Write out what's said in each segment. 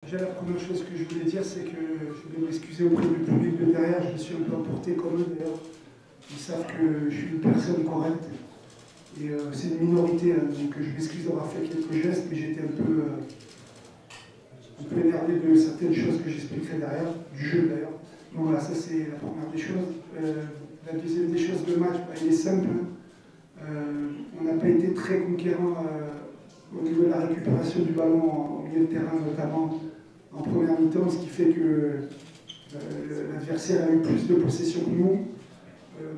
Déjà, la première chose que je voulais dire, c'est que je voulais m'excuser auprès du public de derrière. Je me suis un peu emporté comme eux d'ailleurs. Ils savent que je suis une personne correcte. Et c'est une minorité, hein, donc je m'excuse d'avoir fait quelques gestes, mais j'étais un peu énervé de certaines choses que j'expliquerai derrière, du jeu d'ailleurs. Donc voilà, ça c'est la première des choses. La deuxième des choses, le match, il est simple. On n'a pas été très conquérant au niveau de la récupération du ballon au milieu de terrain, notamment en première mi-temps, ce qui fait que l'adversaire a eu plus de possession que nous.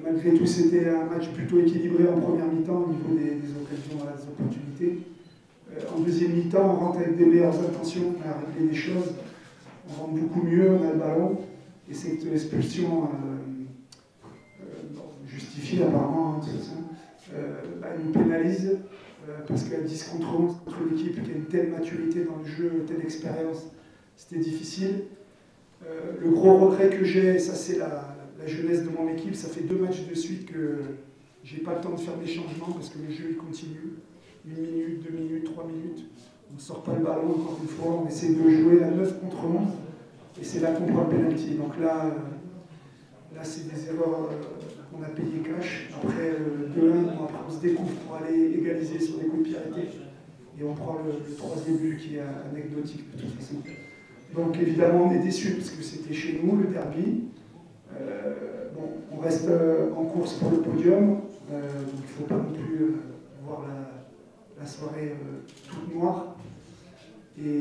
Malgré tout, c'était un match plutôt équilibré en première mi-temps au niveau des occasions, des opportunités. En deuxième mi-temps, on rentre avec des meilleures intentions, on a réglé des choses, on rentre beaucoup mieux, on a le ballon, et cette expulsion justifiée apparemment, nous pénalise, parce qu'à 10 contre 11, contre une équipe qui a une telle maturité dans le jeu, une telle expérience, c'était difficile. Le gros regret que j'ai, ça c'est la jeunesse de mon équipe, ça fait 2 matchs de suite que j'ai pas le temps de faire des changements parce que le jeu il continue. 1 minute, 2 minutes, 3 minutes, on ne sort pas le ballon encore une fois, on essaie de jouer à 9 contre 11 et c'est là qu'on prend le penalty. Donc là c'est des erreurs qu'on a payées cash. Après 2-1, après on se découvre pour aller égaliser sur des coups de pied arrêtés et on prend le 3e but qui est anecdotique de toute façon. Donc évidemment on est déçus parce que c'était chez nous le derby. On reste en course pour le podium, donc il ne faut pas non plus voir la soirée toute noire. Et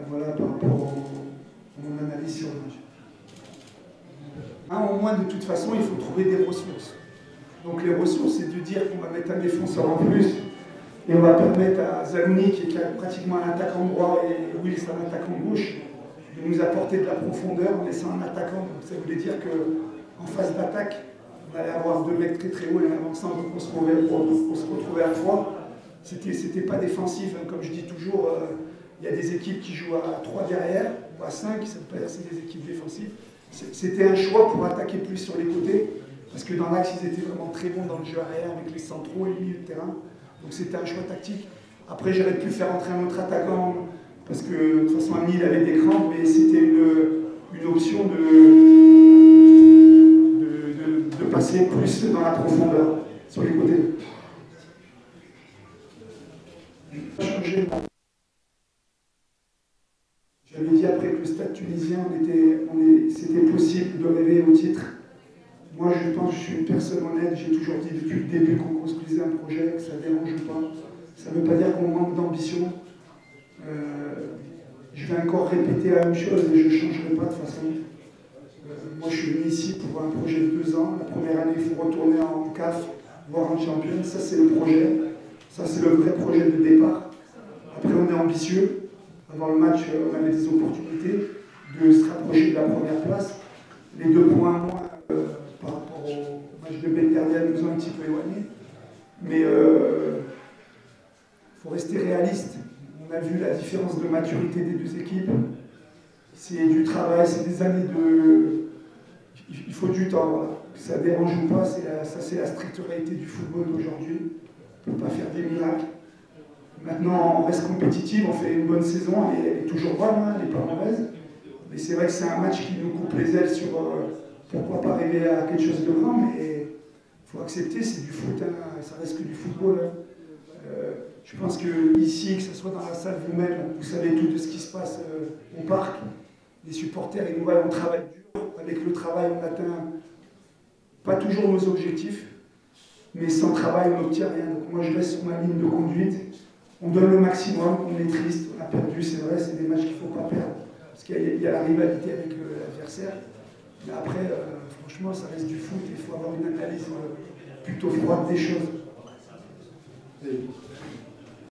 voilà par rapport à mon analyse sur le match. Au moins de toute façon il faut trouver des ressources. Donc les ressources c'est de dire qu'on va mettre un défenseur en plus et on va permettre à Zalouni qui est pratiquement un attaquant droit et Wills un attaquant gauche de nous apporter de la profondeur en laissant un attaquant. Donc ça voulait dire qu'en phase d'attaque, on allait avoir 2 mecs très très hauts et en avançant, donc on se retrouvait à 3. C'était pas défensif, hein. Comme je dis toujours, il y a des équipes qui jouent à 3 derrière, ou à 5, ça ne veut pas dire que c'est des équipes défensives. C'était un choix pour attaquer plus sur les côtés, parce que dans l'axe, ils étaient vraiment très bons dans le jeu arrière, avec les centraux et les milieux de terrain. Donc c'était un choix tactique. Après, j'aurais pu faire entrer un autre attaquant, parce que de toute façon, Ami, il avait des crampes, mais c'était une option de passer plus dans la profondeur, sur les côtés. J'avais dit après que le stade tunisien, c'était possible de rêver au titre. Moi, je pense que je suis une personne honnête, j'ai toujours dit depuis le début qu'on construisait un projet, que ça ne dérange pas. Ça ne veut pas dire qu'on manque d'ambition. Je vais encore répéter la même chose et je ne changerai pas de toute façon. Moi, je suis venu ici pour un projet de 2 ans. La première année, il faut retourner en CAF, voir en champion. Ça, c'est le projet. Ça, c'est le vrai projet de départ. Après, on est ambitieux. Avant le match, on avait des opportunités de se rapprocher de la première place. Les 2 points moins par rapport au match de Belgrade nous ont un petit peu éloignés. Mais il faut rester réaliste. On a vu la différence de maturité des 2 équipes. C'est du travail, c'est des années de... Il faut du temps, voilà. Que ça dérange ou pas, ça c'est la stricte réalité du football d'aujourd'hui. On ne peut pas faire des miracles. Maintenant, on reste compétitif, on fait une bonne saison, elle est toujours bonne, hein, elle n'est pas mauvaise. Mais c'est vrai que c'est un match qui nous coupe les ailes sur pourquoi pas arriver à quelque chose de grand, mais il faut accepter, c'est du foot, hein, ça reste que du football. Hein. Je pense que ici, que ce soit dans la salle vous-même, vous savez tout de ce qui se passe au parc. Les supporters, ils nous voient, on travaille dur. Avec le travail, on n'atteint pas toujours nos objectifs, mais sans travail, on n'obtient rien. Donc moi, je reste sur ma ligne de conduite. On donne le maximum, on est triste, on a perdu, c'est vrai, c'est des matchs qu'il ne faut pas perdre, parce qu'il y a la rivalité avec l'adversaire. Mais après, franchement, ça reste du foot, il faut avoir une analyse plutôt froide des choses.